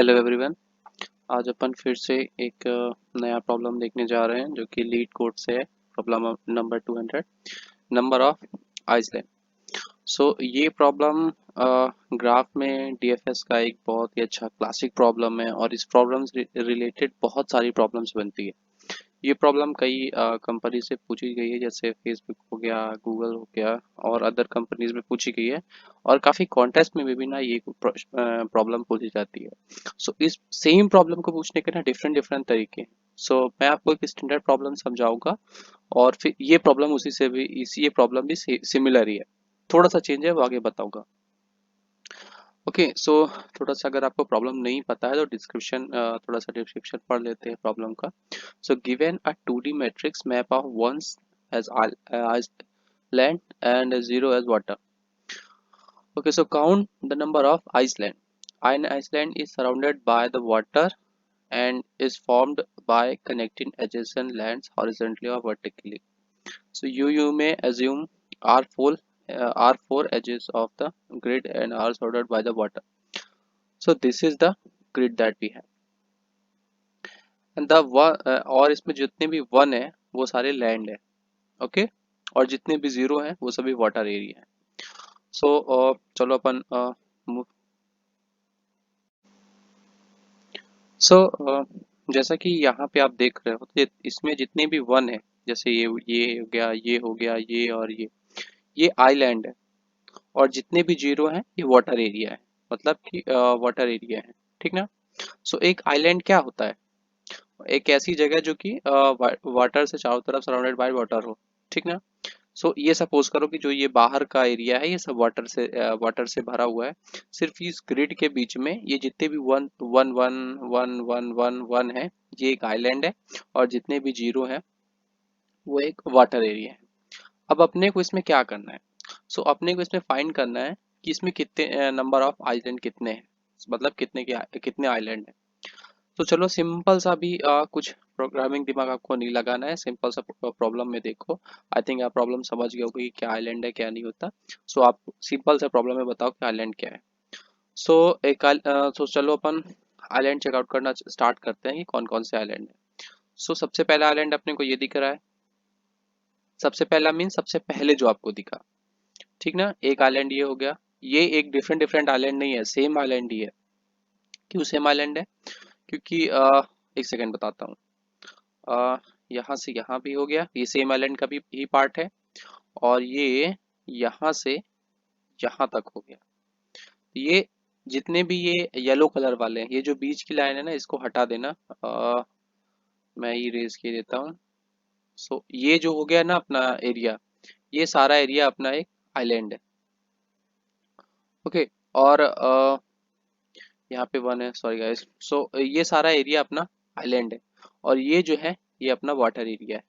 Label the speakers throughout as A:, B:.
A: Hello everyone. आज अपन फिर से एक नया प्रॉब्लम देखने जा रहे हैं जो कि लीड कोड से है। Problem number 200, number of island. So ये प्रॉब्लम ग्राफ में डीएफएस का एक बहुत ही अच्छा क्लासिक प्रॉब्लम है और इस प्रॉब्लम से रिलेटेड बहुत सारी प्रॉब्लम्स बनती है। ये प्रॉब्लम कई कंपनी से पूछी गई है, जैसे फेसबुक हो गया, गूगल हो गया और अदर कंपनीज में पूछी गई है। और काफ़ी कॉन्टेस्ट में भी ना ये प्रॉब्लम पूछी जाती है। सो इस सेम प्रॉब्लम को पूछने के ना डिफरेंट डिफरेंट तरीके हैं। सो मैं आपको एक स्टैंडर्ड प्रॉब्लम समझाऊंगा और फिर ये प्रॉब्लम उसी से भी इसी ये प्रॉब्लम भी सिमिलर ही है, थोड़ा सा चेंज है वो आगे बताऊंगा। ओके, सो थोड़ा सा अगर आपको प्रॉब्लम नहीं पता है तो थोड़ा सा डिस्क्रिप्शन पढ़ लेते हैं प्रॉब्लम का। So given a 2D matrix map of ones as land and 0 as water. Okay, so count the number of island. An island is surrounded by the water and is formed by connecting adjacent lands horizontally or vertically. So you may assume are four edges of the grid and are surrounded by the water. So this is the grid that we have. And the one और इसमें जितने भी one है वो सारे land है। Okay, और जितने भी जीरो हैं वो सभी वाटर एरिया है। सो चलो अपन सो जैसा कि यहाँ पे आप देख रहे हो तो इसमें जितने भी वन है, जैसे ये हो गया, ये हो गया, ये और ये आइलैंड है। और जितने भी जीरो हैं ये वाटर एरिया है, मतलब कि वाटर एरिया है। ठीक ना। सो एक आइलैंड क्या होता है? एक ऐसी जगह जो कि वाटर से चारों तरफ सराउंडेड बाय वाटर हो। ठीक ना। सो ये सपोज करो कि जो ये बाहर का एरिया है ये सब वाटर से भरा हुआ है। सिर्फ इस ग्रिड के बीच में ये जितने भी one one one one one one one है, ये एक आइलैंड है। और जितने भी जीरो हैं वो एक वाटर एरिया है। अब अपने को इसमें क्या करना है? सो अपने को इसमें फाइंड करना है कि इसमें कितने नंबर ऑफ आइलैंड कितने हैं, मतलब कितने आइलैंड हैं। तो चलो सिंपल सा भी कुछ प्रोग्रामिंग दिमाग आपको नहीं लगाना है। सिंपल सा प्रॉब्लम में देखो। आई थिंक आप प्रॉब्लम समझ गए होगे कि क्या आइलैंड है क्या नहीं होता। सो आप सिंपल सा प्रॉब्लम में बताओ कि आइलैंड क्या है। सो सो चलो अपन आइलैंड चेकआउट करना स्टार्ट करते हैं कि कौन कौन से आइलैंड है। सो सबसे पहला आइलैंड अपने को ये दिख रहा है। सबसे पहला मीन सबसे पहले जो आपको दिखा। ठीक ना। एक आइलैंड ये हो गया। ये एक डिफरेंट डिफरेंट आइलैंड नहीं है, सेम आइलैंड ही है। क्यों सेम आइलैंड है? क्योंकि एक सेकेंड बताता हूँ। अ, यहाँ से यहाँ भी हो गया, ये सेम आइलैंड का भी ही पार्ट है। और ये यहाँ से यहाँ तक हो गया। ये जितने भी ये येलो कलर वाले हैं, ये जो बीच की लाइन है ना इसको हटा देना। मैं इरेज के देता हूँ। सो ये जो हो गया ना अपना एरिया, ये सारा एरिया अपना एक आइलैंड है। ओके। और यहाँ पे वन है, सॉरी गाइस। सो ये सारा एरिया अपना आइलैंड है। और ये जो है ये अपना वाटर एरिया है।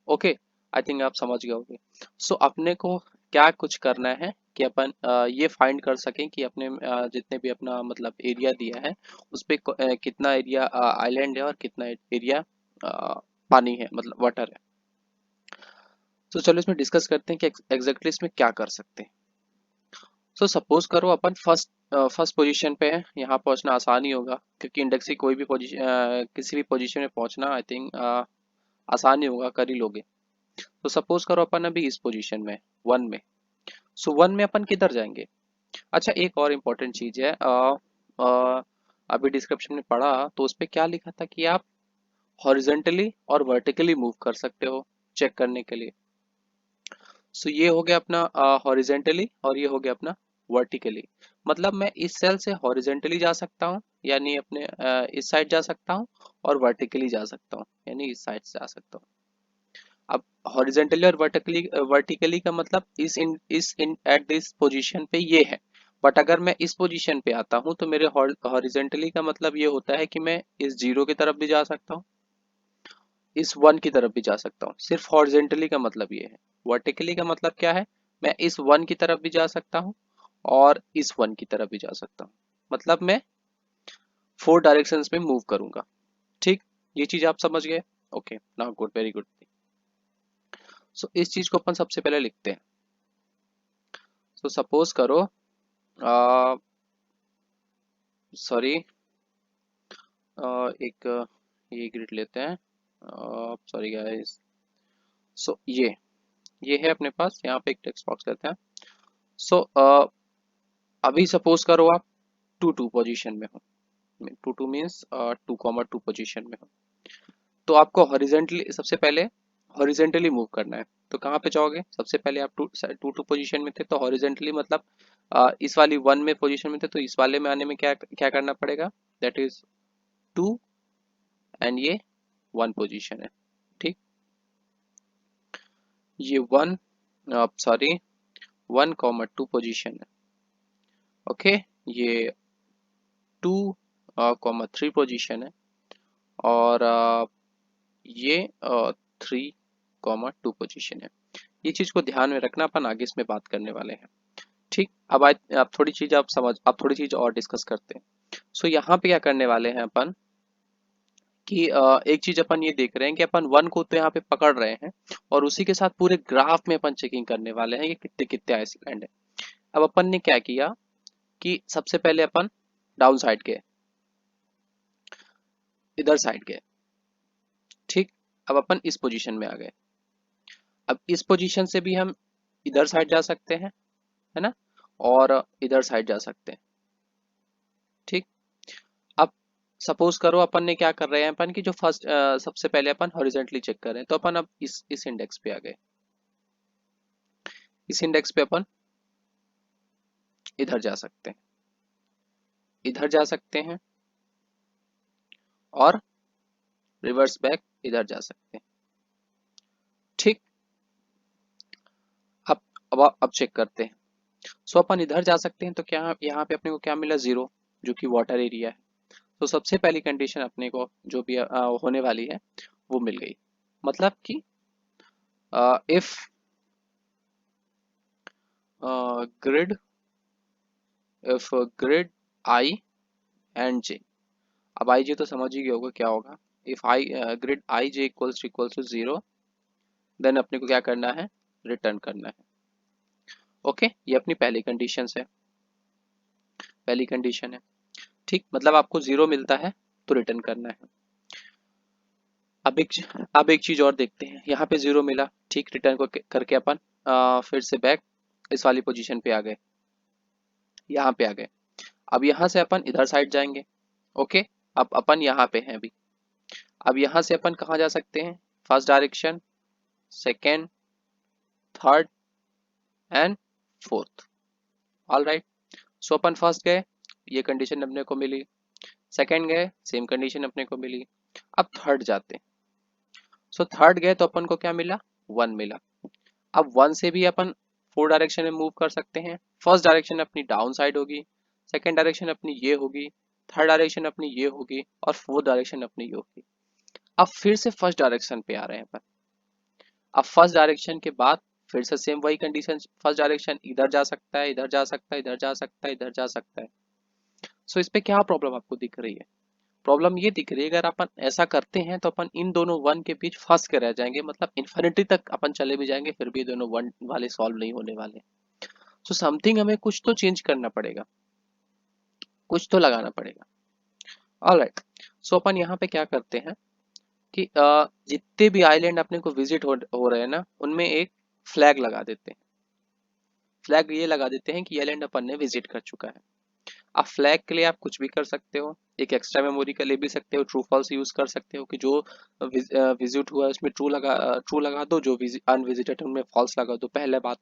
A: ओके, आई थिंक आप समझ गए होंगे। सो अपने को क्या कुछ करना है कि अपन ये फाइंड कर सकें कि अपने जितने भी अपना मतलब एरिया दिया है उस पे कितना एरिया आइलैंड है और कितना एरिया पानी है, मतलब वाटर है। तो चलो इसमें डिस्कस करते हैं कि एग्जैक्टली इसमें क्या कर सकते हैं। सो सपोज करो अपन फर्स्ट पोजीशन पे है। यहाँ पहुँचना आसान ही होगा क्योंकि इंडेक्स की कोई भी पोजीशन किसी भी पोजीशन में पहुँचना आई थिंक आसान ही होगा, कर ही लोगे। तो सपोज करो अपन अभी इस पोजीशन में, वन में। सो वन में अपन किधर जाएंगे? अच्छा, एक और इम्पोर्टेंट चीज है। अभी डिस्क्रिप्शन में पढ़ा तो उस पे क्या लिखा था कि आप हॉरिजेंटली और वर्टिकली मूव कर सकते हो चेक करने के लिए। सो ये हो गया अपना हॉरिजेंटली और ये हो गया अपना वर्टिकली। मतलब मैं इस सेल से हॉरिजेंटली जा सकता हूँ, यानी अपने इस साइड जा सकता हूँ। और वर्टिकली जा सकता हूँ, यानी इस साइड से जा सकता हूँ। अब हॉरिजेंटली और वर्टिकली का मतलब इस इन एट दिस पोजीशन पे ये है। बट अगर मैं इस पोजीशन पे आता हूँ तो मेरे हॉरिजेंटली का मतलब ये होता है कि मैं इस जीरो की तरफ भी जा सकता हूँ, इस वन की तरफ भी जा सकता हूँ। सिर्फ हॉरिजेंटली का मतलब ये है। वर्टिकली का मतलब क्या है? मैं इस वन की तरफ भी जा सकता हूँ और इस वन की तरफ भी जा सकता हूँ। मतलब मैं फोर डायरेक्शंस में मूव करूंगा। ठीक, ये चीज आप समझ गए? Okay, now good, very good. So इस चीज को अपन सबसे पहले लिखते हैं। सो सपोज करो, सॉरी, एक ये ग्रिड लेते हैं, सॉरी गाइस। सो ये है अपने पास, यहाँ पे एक टेक्स्ट बॉक्स लेते हैं। सो अभी सपोज करो आप 2 2 पोजीशन में हो, 2 2 मीन्स 2 2 पोजीशन में हो, तो आपको हॉरिजेंटली सबसे पहले हॉरिजेंटली मूव करना है। तो कहाँ पे जाओगे? सबसे पहले आप 2 2 पोजीशन में थे तो हॉरिजेंटली मतलब इस वाली 1 में पोजीशन में थे, तो इस वाले में आने में क्या क्या करना पड़ेगा? दैट इज 2 एंड ये 1 पोजीशन है, ठीक। ये 1 सॉरी 1 2 पोजीशन है, ओके। ये 2 3 पोजीशन है, और ये 3 2 पोजीशन है। ये चीज को ध्यान में रखना, अपन आगे इसमें बात करने वाले हैं, ठीक। अब आज आप थोड़ी चीज आप थोड़ी चीज और डिस्कस करते हैं। सो यहाँ पे क्या करने वाले हैं अपन कि एक चीज अपन ये देख रहे हैं कि अपन 1 को तो यहाँ पे पकड़ रहे हैं, और उसी के साथ पूरे ग्राफ में अपन चेकिंग करने वाले हैं कि कितने कितने आइसलैंड है। अब अपन ने क्या किया कि सबसे पहले अपन डाउन साइड गए, इधर साइड गए, ठीक। अब अपन इस पोजीशन में आ गए। अब इस पोजीशन से भी हम इधर साइड जा सकते हैं, है ना, और इधर साइड जा सकते हैं, ठीक। अब सपोज करो अपन ने क्या कर रहे हैं, अपन की जो फर्स्ट सबसे पहले अपन हॉरिजेंटली चेक कर रहे हैं, तो अपन अब इस इंडेक्स पे आ गए। इस इंडेक्स पे अपन इधर जा सकते हैं, इधर जा सकते हैं, और रिवर्स बैक इधर जा सकते हैं, ठीक। अब अब चेक करते हैं। सो अपन इधर जा सकते हैं, तो क्या यहाँ पे अपने को क्या मिला? 0, जो कि वाटर एरिया है। तो सबसे पहली कंडीशन अपने को जो भी होने वाली है वो मिल गई। मतलब कि if grid if grid i and j, अब आई जे तो समझ ही गए होगा क्या होगा। If I grid I J equals to 0, then अपने को क्या करना है? रिटर्न करना है, ओके। ये अपनी पहली कंडीशन है, पहली कंडीशन है, ठीक। मतलब आपको 0 मिलता है तो रिटर्न करना है। अब एक चीज और देखते हैं, यहाँ पे 0 मिला, ठीक। रिटर्न को करके अपन फिर से बैक इस वाली पोजीशन पे आ गए, यहाँ पे आ गए। अब यहाँ से अपन इधर साइड जाएंगे, ओके। अब अपन यहाँ पे हैं अभी। अब यहाँ से अपन कहाँ जा सकते हैं? First direction, second, third and fourth, all right. So upon first गए, ये कंडीशन अपने को मिली। सेकेंड गए, सेम कंडीशन अपने को मिली। अब थर्ड जाते हैं। सो थर्ड गए तो अपन को क्या मिला? 1 मिला। अब 1 से भी अपन 4 डायरेक्शन में मूव कर सकते हैं। फर्स्ट डायरेक्शन अपनी डाउन साइड होगी, सेकेंड डायरेक्शन अपनी ये होगी, थर्ड डायरेक्शन अपनी ये होगी, और फोर्थ डायरेक्शन अपनी ये होगी। अब फिर से फर्स्ट डायरेक्शन पे आ रहे हैं अपन। अब फर्स्ट डायरेक्शन के बाद फिर से सेम वही कंडीशन, फर्स्ट डायरेक्शन इधर जा सकता है, इधर जा सकता है, इधर जा सकता है, इधर जा सकता है। सो इस पे क्या प्रॉब्लम आपको दिख रही है? प्रॉब्लम ये दिख रही है, अगर अपन ऐसा करते हैं तो अपन इन दोनों 1 के बीच फंस के रह जाएंगे, मतलब इन्फिनिटी तक अपन चले भी जाएंगे, फिर भी ये दोनों 1 वाले सॉल्व नहीं होने वाले। सो समथिंग हमें कुछ तो चेंज करना पड़ेगा, कुछ तो लगाना पड़ेगा, ऑलराइट। सो अपन यहाँ पे क्या करते हैं कि जितने भी आइलैंड अपने को विजिट हो रहे हैं ना, उनमें एक फ्लैग लगा देते हैं। फ्लैग ये लगा देते हैं कि ये आइलैंड अपन ने विजिट कर चुका है। आप फ्लैग के लिए आप कुछ भी कर सकते हो, एक एक्स्ट्रा मेमोरी का ले भी सकते हो, ट्रू फॉल्स यूज कर सकते हो कि जो विजिट हुआ है उसमें ट्रू लगा दो, जो अनविजिटेड उनमें फॉल्स लगा दो, पहले बात।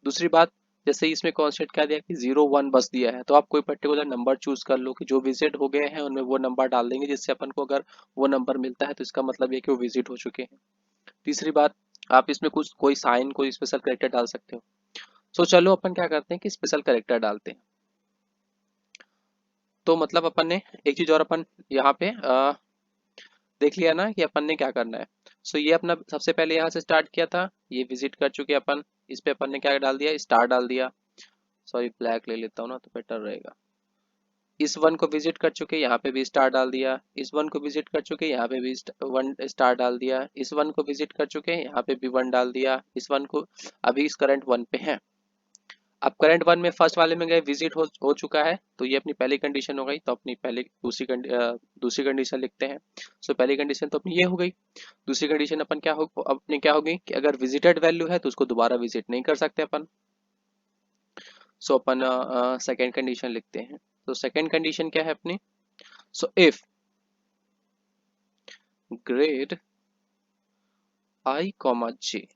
A: दूसरी बात, जैसे इसमें कॉन्सेप्ट क्या दिया कि 0 1 बस दिया है, तो आप कोई पर्टिकुलर नंबर चूज कर लो कि जो विजिट हो गए हैं उनमें वो नंबर डाल देंगे, जिससे अपन को अगर वो नंबर मिलता है तो इसका मतलब ये कि वो विजिट हो चुके हैं। तीसरी बात, आप इसमें कुछ कोई साइन, कोई स्पेशल करेक्टर डाल सकते हो। सो चलो अपन क्या करते हैं कि स्पेशल करेक्टर डालते हैं। तो मतलब अपन ने एक चीज और अपन यहाँ पे देख लिया ना कि अपन ने क्या करना है। सो ये अपना सबसे पहले यहाँ से स्टार्ट किया था, ये विजिट कर चुके अपन। इस पे अपन ने क्या डाल दिया? स्टार डाल दिया। सॉरी ब्लैक ले लेता हूँ ना तो बेटर रहेगा। इस 1 को विजिट कर चुके, यहाँ पे भी स्टार डाल दिया। इस 1 को विजिट कर चुके, यहाँ पे भी 1 स्टार डाल दिया। इस 1 को विजिट कर चुके, यहाँ पे भी 1 डाल दिया। इस 1 को, अभी इस करंट 1 पे है। अब करंट वन में फर्स्ट वाले में गए, विजिट हो चुका है, तो ये अपनी पहली कंडीशन हो गई। तो अपनी पहले दूसरी कंडीशन लिखते हैं। सो पहली कंडीशन तो अपनी ये हो गई। दूसरी कंडीशन अपन क्या हो अपनी क्या होगी कि अगर विजिटेड वैल्यू है तो उसको दोबारा विजिट नहीं कर सकते अपन। सो अपन सेकेंड कंडीशन लिखते हैं। तो सेकेंड कंडीशन क्या है अपनी? So if grid I comma J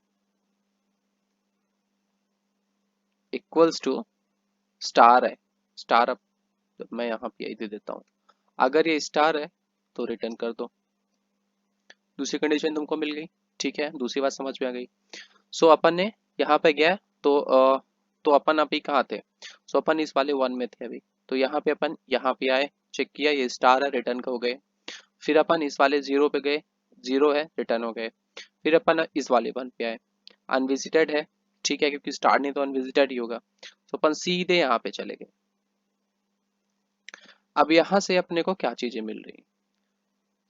A: equals to star है, स्टार अब मैं यहाँ पे यही दे देता हूँ, अगर ये स्टार है तो रिटर्न कर दो। दूसरी कंडीशन तुमको मिल गई, ठीक है, दूसरी बात समझ में आ गई। सो अपन ने यहाँ पे गया तो अपन अभी कहाँ थे? सो अपन इस वाले वन में थे अभी, तो यहाँ पे अपन यहाँ पे आए, चेक किया ये स्टार है, रिटर्न हो गए। फिर अपन इस वाले जीरो पे गए, जीरो है, रिटर्न हो गए। फिर अपन इस वाले वन पे आए, अनविजिटेड है, ठीक है, क्योंकि स्टार नहीं तो अनविजिटेड ही होगा। तो अपन सीधे यहाँ पे चले गए। अब यहाँ से अपने को क्या चीजें मिल रही?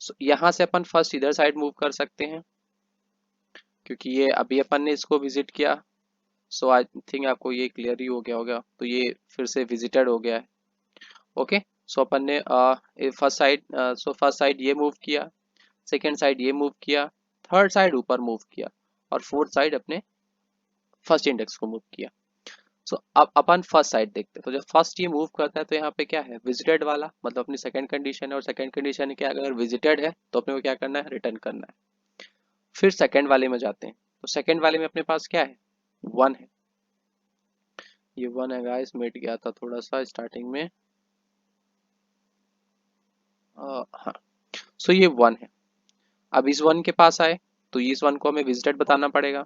A: सो यहाँ से अपन फर्स्ट इधर साइड मूव कर सकते हैं, क्योंकि ये अभी अपन ने इसको विजिट किया। सो आई थिंक आपको ये क्लियर ही हो गया होगा, तो ये फिर से विजिटेड हो गया है। ओके, सो अपन ने फर्स्ट साइड ये मूव किया, सेकेंड साइड ये मूव किया, थर्ड साइड ऊपर मूव किया, और फोर्थ साइड अपने फर्स्ट इंडेक्स को मूव किया। सो अब अपन फर्स्ट साइड देखते हैं। तो जब फर्स्ट ये मूव करता है तो यहाँ पे क्या है? विजिटेड वाला, मतलब अपनी सेकंड कंडीशन है, और सेकंड कंडीशन क्या है? अगर विजिटेड है तो अपने को क्या करना है? रिटर्न करना है। फिर सेकंड वाले में जाते हैं, तो सेकंड वाले में अपने पास क्या है? वन है। ये वन है गाइस, मिट गया था थोड़ा सा स्टार्टिंग में। हाँ, सो ये वन है। अब इस वन के पास आए तो इस वन को हमें विजिटेड बताना पड़ेगा।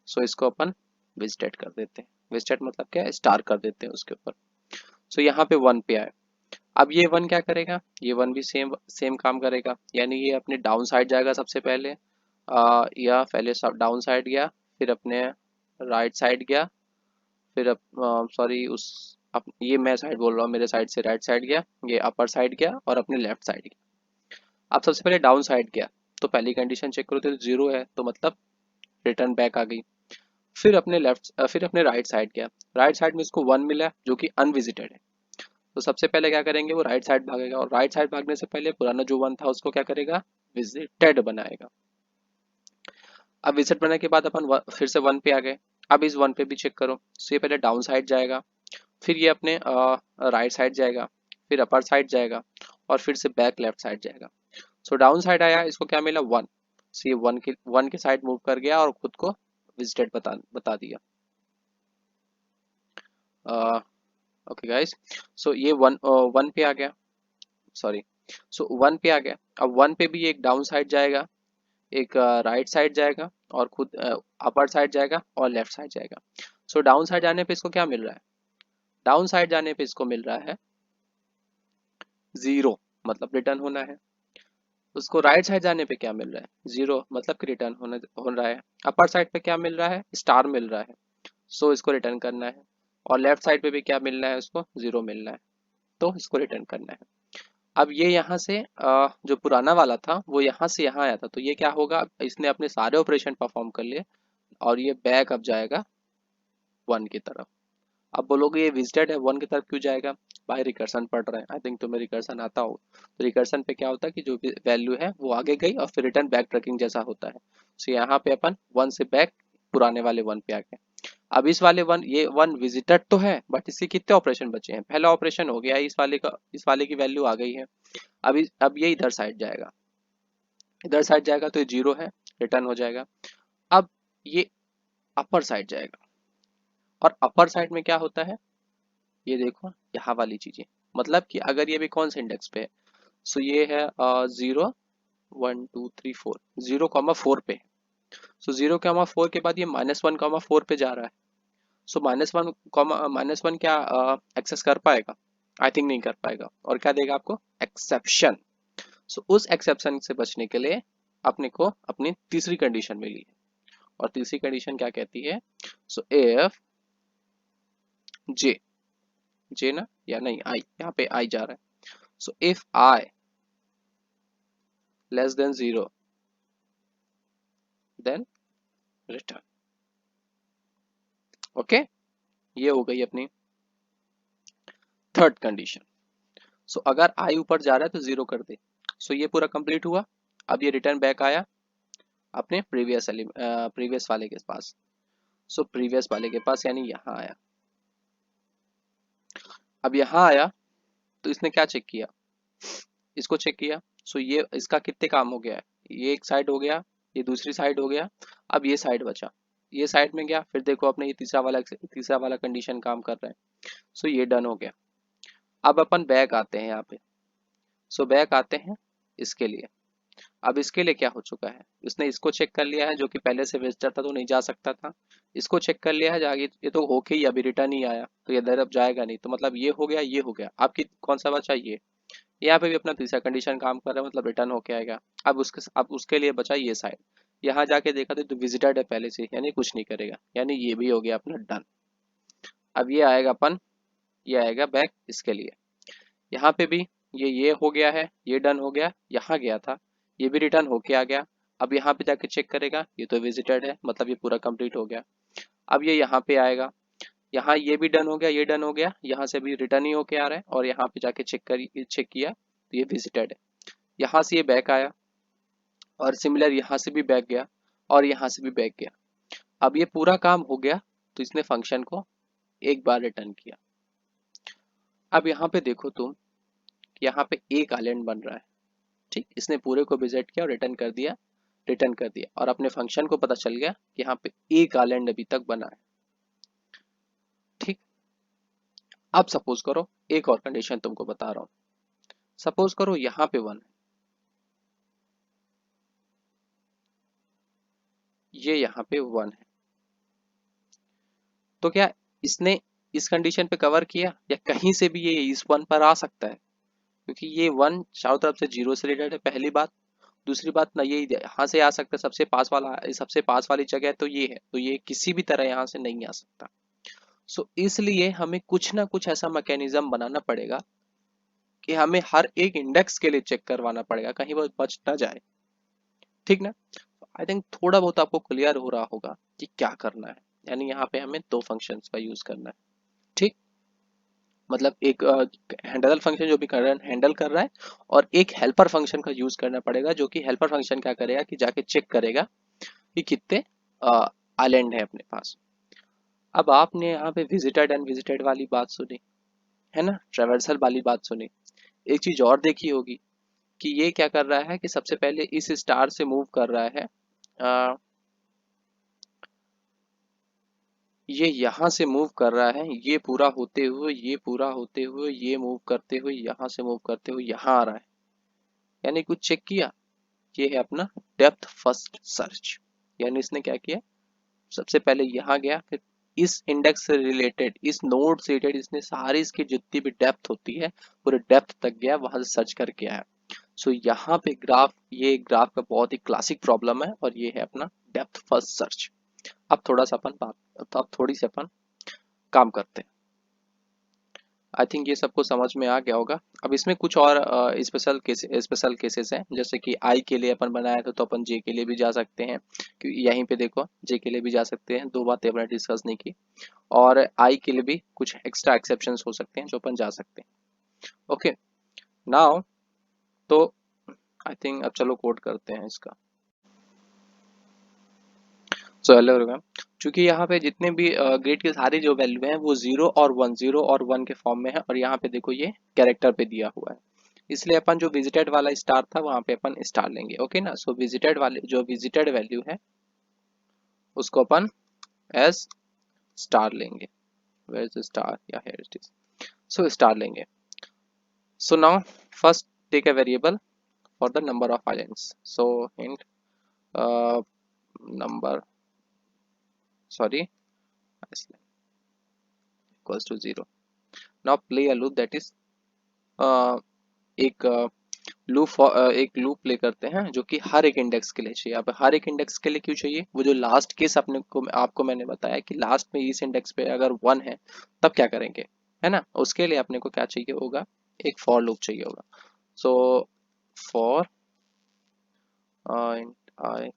A: सो इसको अपन विजिटेड कर देते हैं। विजिटेड मतलब क्या है? स्टार कर देते हैं उसके ऊपर। सो यहाँ पे वन पे आए। अब ये वन क्या करेगा? ये वन भी सेम सेम काम करेगा, यानी ये अपने डाउन साइड जाएगा सबसे पहले, या पहले सब डाउन साइड गया, फिर अपने राइट साइड गया, फिर सॉरी ये मैं साइड बोल रहा हूँ, मेरे साइड से राइट साइड गया, ये अपर साइड गया, और अपने लेफ्ट साइड गया। अब सबसे पहले डाउन साइड गया, तो पहली कंडीशन चेक करो तो जीरो है, तो मतलब रिटर्न बैक आ गई। फिर अपने राइट साइड गया, राइट साइड में इसको वन मिला जो कि अनविजिटेड है। तो सबसे पहले क्या करेंगे? वो राइट साइड भागेगा, और राइट साइड भागने से पहले पुराना जो वन था उसको क्या करेगा? विजिटेड बनाएगा। अब विजिट बनाने के बाद अपन फिर से वन पे आ गए। अब इस वन पे भी चेक करो, तो ये पहले डाउन साइड जाएगा, फिर ये अपने राइट साइड जाएगा, फिर अपर साइड जाएगा, और फिर से बैक लेफ्ट साइड जाएगा। सो डाउन साइड आया, इसको क्या मिला? वन। सो ये वन के साइड मूव कर गया और खुद को विजिटेड बता दिया। ओके गाइस, सो ये वन पे आ गया, सॉरी, सो वन पे आ गया। अब वन पे भी एक डाउन साइड जाएगा, एक राइट साइड जाएगा, और खुद अपर साइड जाएगा, और लेफ्ट साइड जाएगा। सो डाउन साइड जाने पे इसको क्या मिल रहा है? डाउन साइड जाने पे इसको मिल रहा है जीरो, मतलब रिटर्न होना है। उसको राइट साइड जाने पे क्या मिल रहा है? जीरो, मतलब कि रिटर्न हो रहा है। अपर साइड पे क्या मिल रहा है? स्टार मिल रहा है, सो इसको रिटर्न करना है। और लेफ्ट साइड पे भी क्या मिलना है? उसको जीरो मिलना है, तो इसको रिटर्न करना है। अब ये यहाँ से जो पुराना वाला था वो यहाँ से यहाँ आया था, तो ये क्या होगा? इसने अपने सारे ऑपरेशन परफॉर्म कर लिए, और ये बैक अब जाएगा वन की तरफ। अब बोलोगे ये विजिटेड है, वन की तरफ क्यों जाएगा? भाई रिकर्सन पढ़ रहे हैं, आई थिंक तुम्हें रिकर्सन आता हो। तो रिकर्सन पे क्या होता है कि जो वैल्यू है वो आगे गई और फिर रिटर्न बैक ट्रैकिंग जैसा होता है। सो यहाँ पे अपन वन से बैक पुराने वाले वन पे आ गए। अब इस वाले वन, ये वन विजिटेड तो है, बट इसके कितने ऑपरेशन बचे हैं? पहला ऑपरेशन हो गया, इस वाले की वैल्यू आ गई है। अब ये इधर साइड जाएगा, इधर साइड जाएगा तो ये जीरो है, रिटर्न हो जाएगा। अब ये अपर साइड जाएगा, और अपर साइड में क्या होता है? ये देखो यहाँ वाली चीजें, मतलब कि अगर ये भी कौन से इंडेक्स पे है? सो ये है zero, one two three four, zero comma four पे है। सो जीरो कॉमा फोर के बाद ये माइनस वन कॉमा फोर पे जा रहा है। सो माइनस वन क्या एक्सेस कर पाएगा? आई थिंक नहीं कर पाएगा, और क्या देगा आपको? एक्सेप्शन। सो उस एक्सेप्शन से बचने के लिए अपने को अपनी तीसरी कंडीशन मिली है, और तीसरी कंडीशन क्या कहती है? सो इफ जे, जे ना, या नहीं आई, यहाँ पे आई जा रहा है। So if I less than zero then return. Okay, ये हो गई अपनी थर्ड कंडीशन। सो अगर आई ऊपर जा रहा है तो जीरो कर दे। सो ये पूरा कंप्लीट हुआ। अब ये रिटर्न बैक आया अपने प्रीवियस वाले के पास। सो प्रीवियस वाले के पास यानी यहाँ आया। अब यहाँ आया तो इसने क्या चेक किया, इसको चेक किया। सो ये इसका कितने काम हो गया है, ये एक साइड हो गया, ये दूसरी साइड हो गया, अब ये साइड बचा, ये साइड में गया, फिर देखो अपने ये तीसरा वाला कंडीशन काम कर रहा है। सो ये डन हो गया। अब अपन बैक आते हैं यहाँ पे। सो बैक आते हैं इसके लिए। अब इसके लिए क्या हो चुका है, उसने इसको चेक कर लिया है जो कि पहले से विजिटर था तो नहीं जा सकता था। इसको चेक कर लिया है जाके, ये तो होके ही अभी रिटर्न ही आया तो ये इधर अब जाएगा नहीं, तो मतलब ये हो गया, ये हो गया। आपकी कौन सा बचा, ये यहाँ पे भी अपना तीसरा कंडीशन काम कर रहा है, मतलब रिटर्न होके आएगा। अब उसके लिए बचा ये साइड। यहाँ जाके देखा तो विजिटेड है पहले से, यानी कुछ नहीं करेगा, यानी ये भी हो गया अपना डन। अब ये आएगा अपन, ये आएगा बैक इसके लिए। यहाँ पे भी ये हो गया है, ये डन हो गया, यहाँ गया था, ये भी रिटर्न होके आ गया। अब यहाँ पे जाके चेक करेगा, ये तो विजिटेड है, मतलब ये पूरा कंप्लीट हो गया। अब ये यहाँ पे आएगा, यहाँ ये भी डन हो गया, ये डन हो गया, यहाँ से भी रिटर्न ही होके आ रहा है, और यहाँ पे जाके चेक किया तो ये विजिटेड है। यहाँ से ये बैक आया, और सिमिलर यहाँ से भी बैक गया, और यहाँ से भी बैक गया। अब ये पूरा काम हो गया, तो इसने फंक्शन को एक बार रिटर्न किया। अब यहाँ पे देखो तुम, यहाँ पे एक आइलैंड बन रहा है, ठीक, इसने पूरे को विजिट किया और रिटर्न कर दिया, रिटर्न कर दिया, और अपने फंक्शन को पता चल गया कि यहाँ पे एक आइलैंड अभी तक बना है, ठीक। अब सपोज करो, एक और कंडीशन तुमको बता रहा हूँ। सपोज करो यहाँ पे वन है, ये यहाँ पे वन है, तो क्या इसने इस कंडीशन पे कवर किया, या कहीं से भी ये इस वन पर आ सकता है, क्योंकि ये वन चारों तरफ से जीरो से रिलेटेड है, पहली बात। दूसरी बात ना, ये यहाँ से आ सकता है, सबसे पास वाली जगह तो ये है, तो ये किसी भी तरह यहाँ से नहीं आ सकता। सो इसलिए हमें कुछ ना कुछ ऐसा मैकेनिज्म बनाना पड़ेगा कि हमें हर एक इंडेक्स के लिए चेक करवाना पड़ेगा, कहीं वो बच ना जाए, ठीक ना। आई थिंक थोड़ा बहुत आपको क्लियर हो रहा होगा कि क्या करना है। यानी यहाँ पे हमें दो फंक्शंस का यूज करना है, ठीक। मतलब एक हैंडल फंक्शन जो भी कर रहा है हैंडल कर रहा है, और एक हेल्पर फंक्शन का यूज करना पड़ेगा, जो कि हेल्पर फंक्शन क्या करेगा कि जाके चेक करेगा कि कितने आइलैंड है अपने पास। अब आपने यहाँ पे विजिटेड एंड विजिटेड वाली बात सुनी है ना, ट्रेवर्सल वाली बात सुनी। एक चीज और देखी होगी कि ये क्या कर रहा है कि सबसे पहले इस स्टार से मूव कर रहा है, अ, ये यहाँ से मूव कर रहा है, ये पूरा होते हुए, ये पूरा होते हुए, ये मूव करते हुए, यहाँ से मूव करते हुए यहाँ आ रहा है, यानी कुछ चेक किया। ये है अपना डेप्थ फर्स्ट सर्च। यानी इसने क्या किया, सबसे पहले यहाँ गया, फिर इस इंडेक्स से रिलेटेड, इस नोड से रिलेटेड इसने सारी इसकी जितनी भी डेप्थ होती है पूरे डेप्थ तक गया, वहां से सर्च करके आया। सो यहाँ पे ग्राफ, ये ग्राफ का बहुत ही क्लासिक प्रॉब्लम है, और ये है अपना डेप्थ फर्स्ट सर्च। अब थोड़ी सी अपन काम करते हैं। आई थिंक ये सबको समझ में आ गया होगा। अब इसमें कुछ और स्पेशल केसेस हैं, जैसे कि आई के लिए अपन बनाया था, तो अपन जे के लिए भी जा सकते हैं, क्योंकि यहीं पे देखो जे के लिए भी जा सकते हैं, दो बातें अपने डिस्कस नहीं की। और आई के लिए भी कुछ एक्स्ट्रा एक्सेप्शंस हो सकते हैं जो अपन जा सकते हैं। ओके, नाउ तो आई थिंक अब चलो कोड करते हैं इसका। सो हेलो एवरीवन, चूंकि यहाँ पे जितने भी ग्रेड के सारे जो वैल्यू हैं वो जीरो और वन के फॉर्म में है, और यहाँ पे देखो ये कैरेक्टर पे दिया हुआ है, इसलिए अपन जो विजिटेड वाला स्टार था वहां पे अपन स्टार लेंगे। ओके ना, सो विजिटेड वाले जो विजिटेड वैल्यू है उसको अपन एज स्टार लेंगे। वेयर इज स्टार, या here it is. So star लेंगे। So now first take a variable for the number of islands. So int number, sorry, equals to zero. Now play a loop that is, एक एक loop play करते हैं जो कि हर एक index के लिए चाहिए। अब हर एक इंडेक्स के लिए क्यों चाहिए, वो जो लास्ट केस अपने को आपको मैंने बताया कि लास्ट में इस इंडेक्स पे अगर वन है तब क्या करेंगे, है ना, उसके लिए अपने को क्या चाहिए होगा, एक फॉर लूप चाहिए होगा। सो फॉर आई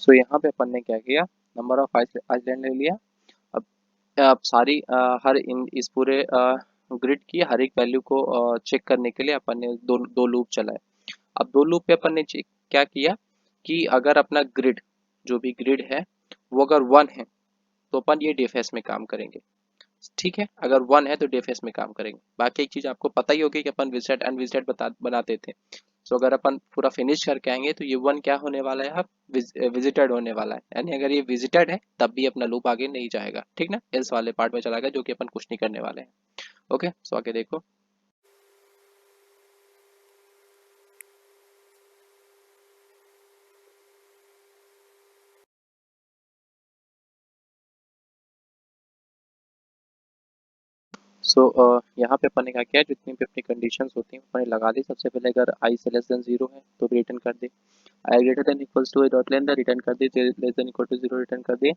A: सो यहाँ पे अपन ने क्या किया, नंबर ऑफ आइलैंड ले लिया। अब आप सारी हर इन इस पूरे ग्रिड की हर एक वैल्यू को चेक करने के लिए अपन ने दो दो लूप चलाए। अब दो लूप पे अपन ने क्या किया कि अगर अपना ग्रिड, जो भी ग्रिड है वो अगर 1 है तो अपन ये डेफेस में काम करेंगे, ठीक है। अगर 1 है तो डेफेस में काम करेंगे। बाकी एक चीज आपको पता ही होगी कि अपन विजिटेड अनविजिटेड बनाते थे। तो अगर अपन पूरा फिनिश करके आएंगे तो ये 1 क्या होने वाला है, अब विजिटेड होने वाला है। यानी अगर ये विजिटेड है तब भी अपना लूप आगे नहीं जाएगा, ठीक ना, इस वाले पार्ट में चला गया, जो कि अपन कुछ नहीं करने वाले हैं। ओके, सो आगे देखो। यहाँ पे अपन ने क्या किया, जितनी भी अपनी कंडीशंस होती हैं अपन ने लगा दी। सबसे पहले अगर आई से लेस देन 0 है तो भी रिटर्न कर दे, i greater than equals to a dot len the return कर दे, j less than equal to 0 return कर दे,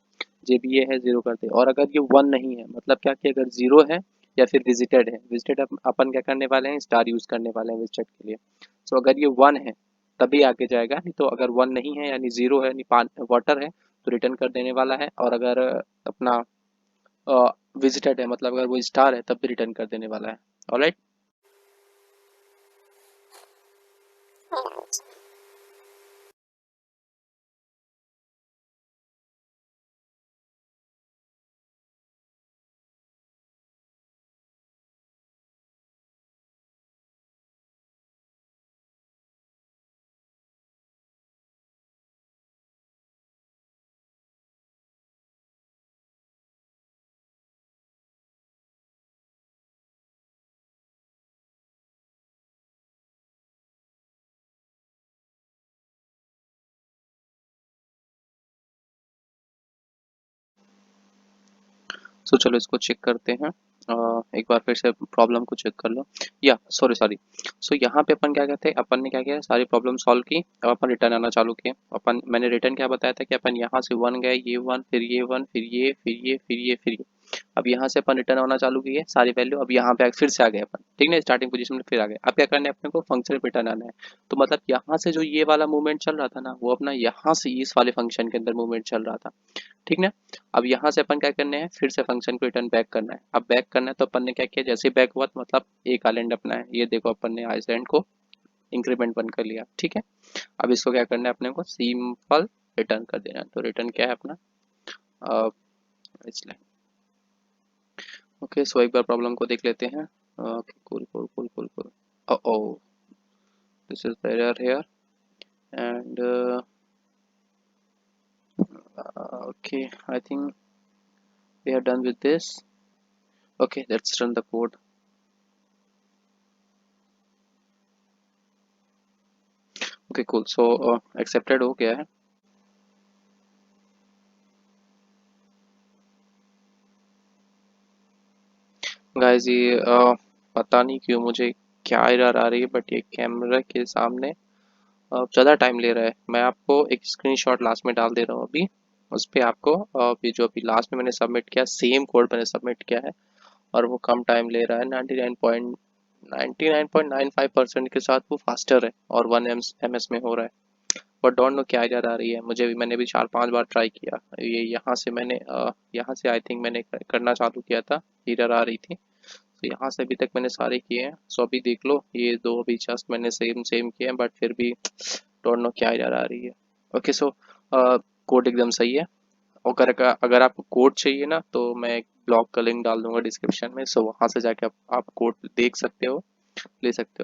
A: जे भी ये है 0 कर दे। और अगर ये 1 नहीं है, मतलब क्या कि अगर 0 है या फिर विजिटेड है, विजिटेड अपन क्या करने वाले हैं, स्टार यूज करने वाले हैं विजिटेड के लिए। सो अगर ये 1 है तभी आगे जाएगा, नहीं तो अगर 1 नहीं है यानी 0 है, यानी वाटर है, तो रिटर्न कर देने वाला है। और अगर अपना विजिटेड है, मतलब अगर वो स्टार है, तब भी रिटर्न कर देने वाला है। ऑलराइट। सो चलो इसको चेक करते हैं। एक बार फिर से प्रॉब्लम को चेक कर लो। या सॉरी सॉरी, सो यहाँ पे अपन क्या कहते हैं, अपन ने क्या किया, सारी प्रॉब्लम सॉल्व की। अब अपन रिटर्न आना चालू किए। अपन मैंने रिटर्न क्या बताया था कि अपन यहाँ से 1 गए, ये 1, फिर ये 1, फिर ये, फिर ये, फिर ये, फिर ये। अब यहाँ से अपन रिटर्न आना चालू किए सारी वैल्यू। अब यहाँ पे फिर से आ गए अपन, ठीक है, स्टार्टिंग पोजीशन में फिर आ गए। अब क्या करना है अपने को, फंक्शन पे रिटर्न आना है। तो मतलब यहाँ से जो ये वाला मूवमेंट चल रहा था ना, वो अपना यहाँ से इस वाले फंक्शन के अंदर मूवमेंट चल रहा था, ठीक ना। अब यहाँ से अपन क्या करने हैं, फिर से फंक्शन को रिटर्न बैक करना है। अब बैक करना है तो अपन ने क्या किया, जैसे बैक हुआ तो मतलब एक आइलैंड अपना है, ये देखो अपन ने आइलैंड को इंक्रीमेंट बंद कर लिया, ठीक है। अब इसको क्या करना है अपने को, सिंपल रिटर्न कर देना है। तो रिटर्न क्या है अपना, इसलिए ओके। सो एक बार प्रॉब्लम को देख लेते हैं। Okay, cool cool cool cool cool. Oh this is the error here and okay, I think we are done with this. Okay, let's run the code. Okay, cool. So accepted हो गया है। Guys ये पता नहीं क्यों मुझे क्या error आ रही है, बट ये कैमरा के सामने ज़्यादा टाइम ले रहा है। मैं आपको एक स्क्रीनशॉट लास्ट में डाल दे रहा हूँ अभी। उस पर आपको अभी जो अभी लास्ट में मैंने सबमिट किया, सेम कोड मैंने सबमिट किया है, और वो कम टाइम ले रहा है। 99.95% के साथ वो फास्टर है, और 1 ms में हो रहा है। बट डोंट नो क्या एरर आ रही है। मुझे भी, मैंने भी 4-5 बार ट्राई किया। ये यहाँ से मैंने यहाँ से आई थिंक मैंने करना चालू किया था, एरर आ रही थी। तो यहाँ से अभी तक मैंने सारे किए हैं। सो अभी देख लो, ये दो अभी जस्ट मैंने सेम सेम किए हैं, बट फिर भी डोंट नो क्या एरर आ रही है। ओके, सो कोड एकदम सही है। अगर अगर आपको कोड चाहिए ना, तो मैं एक ब्लॉग का लिंक डाल दूंगा डिस्क्रिप्शन में। सो वहाँ से जाके आप कोड देख सकते हो, ले सकते हो।